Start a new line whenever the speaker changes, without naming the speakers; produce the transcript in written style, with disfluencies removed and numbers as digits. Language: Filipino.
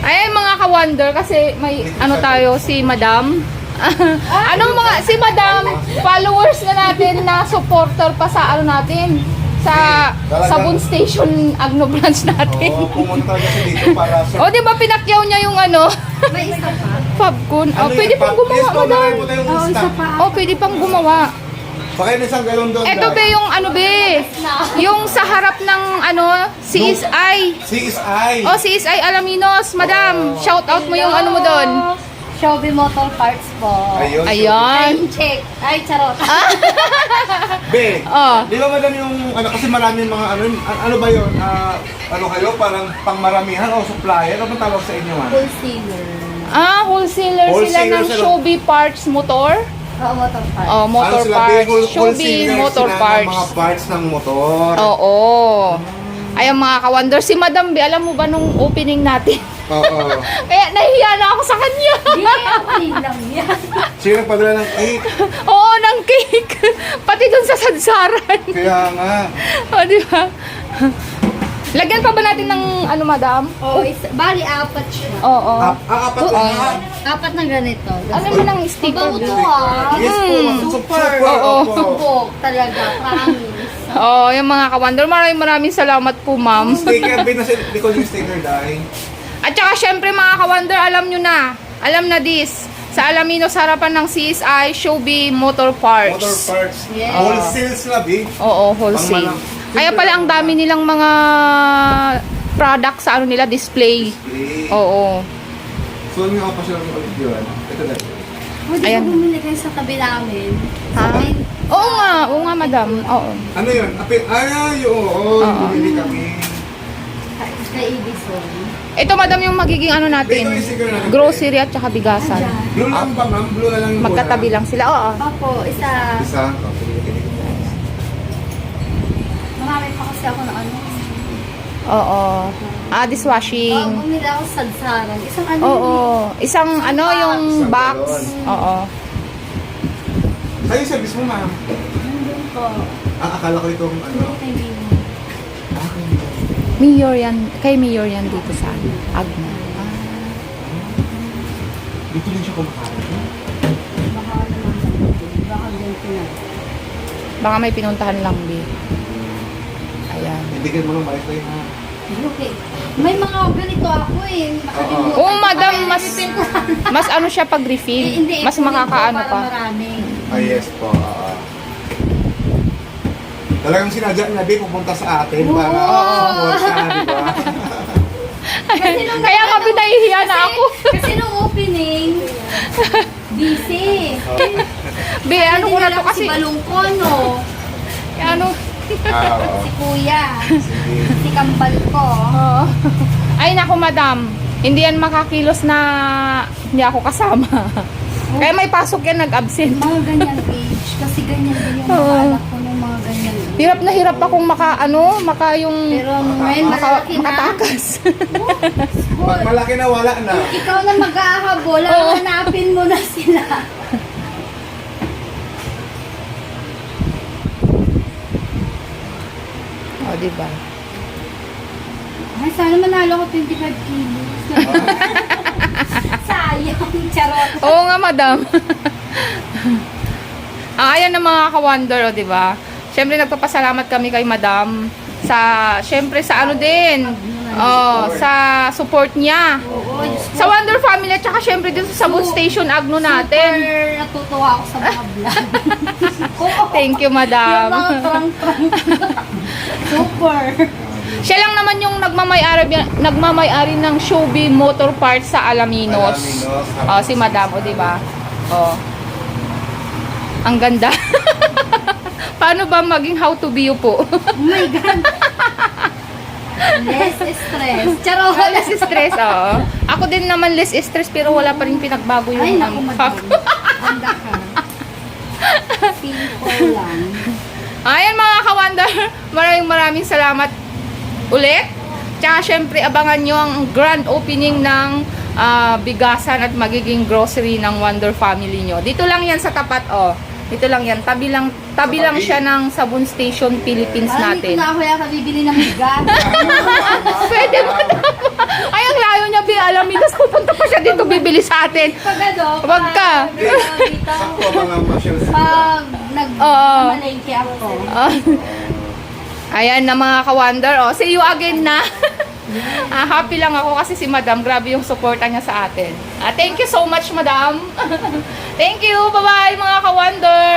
Ay, mga ka-wonder, kasi may ano tayo, si Madam. Anong mga, si Madam, followers na natin na supporter pa sa ano natin, sa Sabon Station Agno branch natin.
Oo, pumunta kasi dito para sa...
O, di ba pinakyaw niya yung ano?
May isa pa?
Fabcon. O,
Ano
pwede
yan,
pang
Pab?
gumawa,
Yes po,
Madam.
nakay po tayong
Oo, isa
stock.
pa.
O, pwede pang gumawa.
Pakay na isang galon doon.
Eto be yung ano be, yung sa harap ng ano, CSI.
CSI.
O, CSI Alaminos. Madam, shout out mo yung ano mo doon.
Shelby Motor Parts po.
Ayun.
Ayan.
Ay, check. Ay, charot.
Be,
Oh.
di ba madam yung, ano, kasi maraming mga ano ba yun? Ano kayo, parang pangmaramihan o supplier? Ano tawag sa inyo man?
Wholesaler.
Ah, wholesaler sila
Wholesaler
ng
sila.
Shelby Parts Motor.
Oo, Motor Parts.
Oh, motor
Ano sila,
parts.
Be?
Shelby
Wholesaler
Motor
sila ng
Parts.
mga parts ng motor.
Oo. Ayun mga ka-wonder, si Madam B, alam mo ba nung opening natin?
Oo.
Kaya nahihiya na ako sa kanya.
Hindi, okay lang yan.
Sino nagpadala ng cake?
Oo, ng cake. Pati dun sa sadsaran.
Kaya nga.
O, di ba? Lagyan pa ba natin ng ano, Madam?
Oo, bali, apat siya.
Oo.
Apat na.
Apat na ganito.
Ano mo ng sticker?
Mabango to ah.
Yes po.
Super.
Oo.
Opo.
Subok talaga, promise.
Oo, yung mga ka-wonder, maraming salamat po, ma'am.
Sticker, bin na si Nicole yung sticker dahil.
At saka syempre mga ka-wonder, alam nyo na. Alam na this. Sa Alaminos, harapan ng CSI, Shelby Motor Parts.
Motor parts.
Yes.
Wholesale sila, Bi.
Oo, wholesale. Kaya pala ang dami nilang mga product sa ano nila, display. Oo.
So, nga pa siya ng ulit yun. Ito na.
Pwede
Ayan.
ko bumili kayo sa tabi namin.
Ha?
Ay,
Oo nga, madam. Oo.
Ano yun? Oo. Bumili kami.
kay Edison.
Ito, madam, yung magiging ano natin.
Ito yung sticker natin.
Grocery at saka bigasan.
Ayan.
Blue lang ba, ma'am? Blue na lang yung
Magkatabi
muna.
lang sila. Oo.
Opo, isa.
Isa.
Marami pa kasi ako na ano.
Oo. Ah, dishwashing.
Bumili ako sa sadsaran. Isang ano
Oo. Isang ano yung
Isang
box.
galon.
Oo.
Ay, yung service mo, ma'am.
Nandun po.
Akala ko itong ano.
Kay Bino.
Mayor yan. Kay Mayor yan dito sa Agno.
Dito din siya kumakain.
Baka naman. Baka ganito na.
Baka may pinuntahan lang, Bi. Ayan.
Hindi kayo mga malis tayo, ha?
Okay. May mga ganito ako eh. Nakalimutan.
Oo, madam,
Ay,
mas
nalipintuhan.
mas ano siya pag refill.
Hindi,
Mas
kunin ko
makakaano
para
pa.
marami.
Ah, yes po. Talagang sinadya na, Bi, pupunta sa atin para supportan, di ba?
Kasi nung
Kaya nga pinahihiya na ako.
Kasi nung opening, busy.
Bi, ano ko na to kasi.
Si Balungko, no?
Ano?
Oo.
Si Kuya.
Sige.
Si Kambal ko.
Oo. Ay, naku, madam. Hindi yan makakilos na hindi ako kasama. Kaya may pasok yan, nag-absent.
Mga ganyan age. Kasi ganyan din yung
Oo.
mga anak ko ng mga ganyan.
Hirap na hirap akong maka yung
Pero ngayon malalaki na.
makatakas.
Pag malaki na, wala na.
Ikaw na mag-aahabol.
Oo.
Hanapin mo na sila.
O, diba?
Ay, sana manalo ko 25 kilos. Sayang. Charot.
Oo nga, madam. Ayan ang mga ka-wonder, o, diba? Siyempre, nagpapasalamat kami kay madam sa, siyempre, sa ano din, sa support niya.
Oo, Diyos ko.
Sa Wonder Family at saka siyempre dito sa Sabon Station Agno natin.
Super natutuwa ako sa mga vlog. Oo.
Thank you,
Yung mga
madam.
trang-trang. Super.
Siya lang naman yung nagmamay-ari ng Shelby Motor Parts sa Alaminos. Si madam, o, diba? Oh. Ang ganda. Paano ba maging how to be you po?
Oh my God. Less stress. Charot.
Less stress, oo. Ako din naman less stress pero wala pa rin pinagbago yung
Ay, naku, madam.
ko.
Handa ka. Simple lang.
Ayan mga ka-wonder, maraming salamat ulit. Tsaka syempre abangan nyo ang grand opening ng bigasan at magiging grocery ng Wonder Family nyo. Dito lang yan sa tapat, oh. Dito lang yan. Tabi lang siya ng Sabon Station Philippines
Parang
natin.
dito na ako yata bibili ng bigat.
Pwede mo naman. Ay, ang layo niya, Bi. Alam Alaminos, pupunta pa siya dito, bibili sa atin.
Pag ano,
Wag ka.
dito,
Sakto mga masyal sila.
pag
Oo.
nag-malengke ako.
Oh. Ayan na mga ka-wonder. Oh, see you again na. Happy lang ako kasi si Madam, grabe yung suporta niya sa atin. Thank you so much, Madam. Thank you. Bye-bye mga ka-wonder.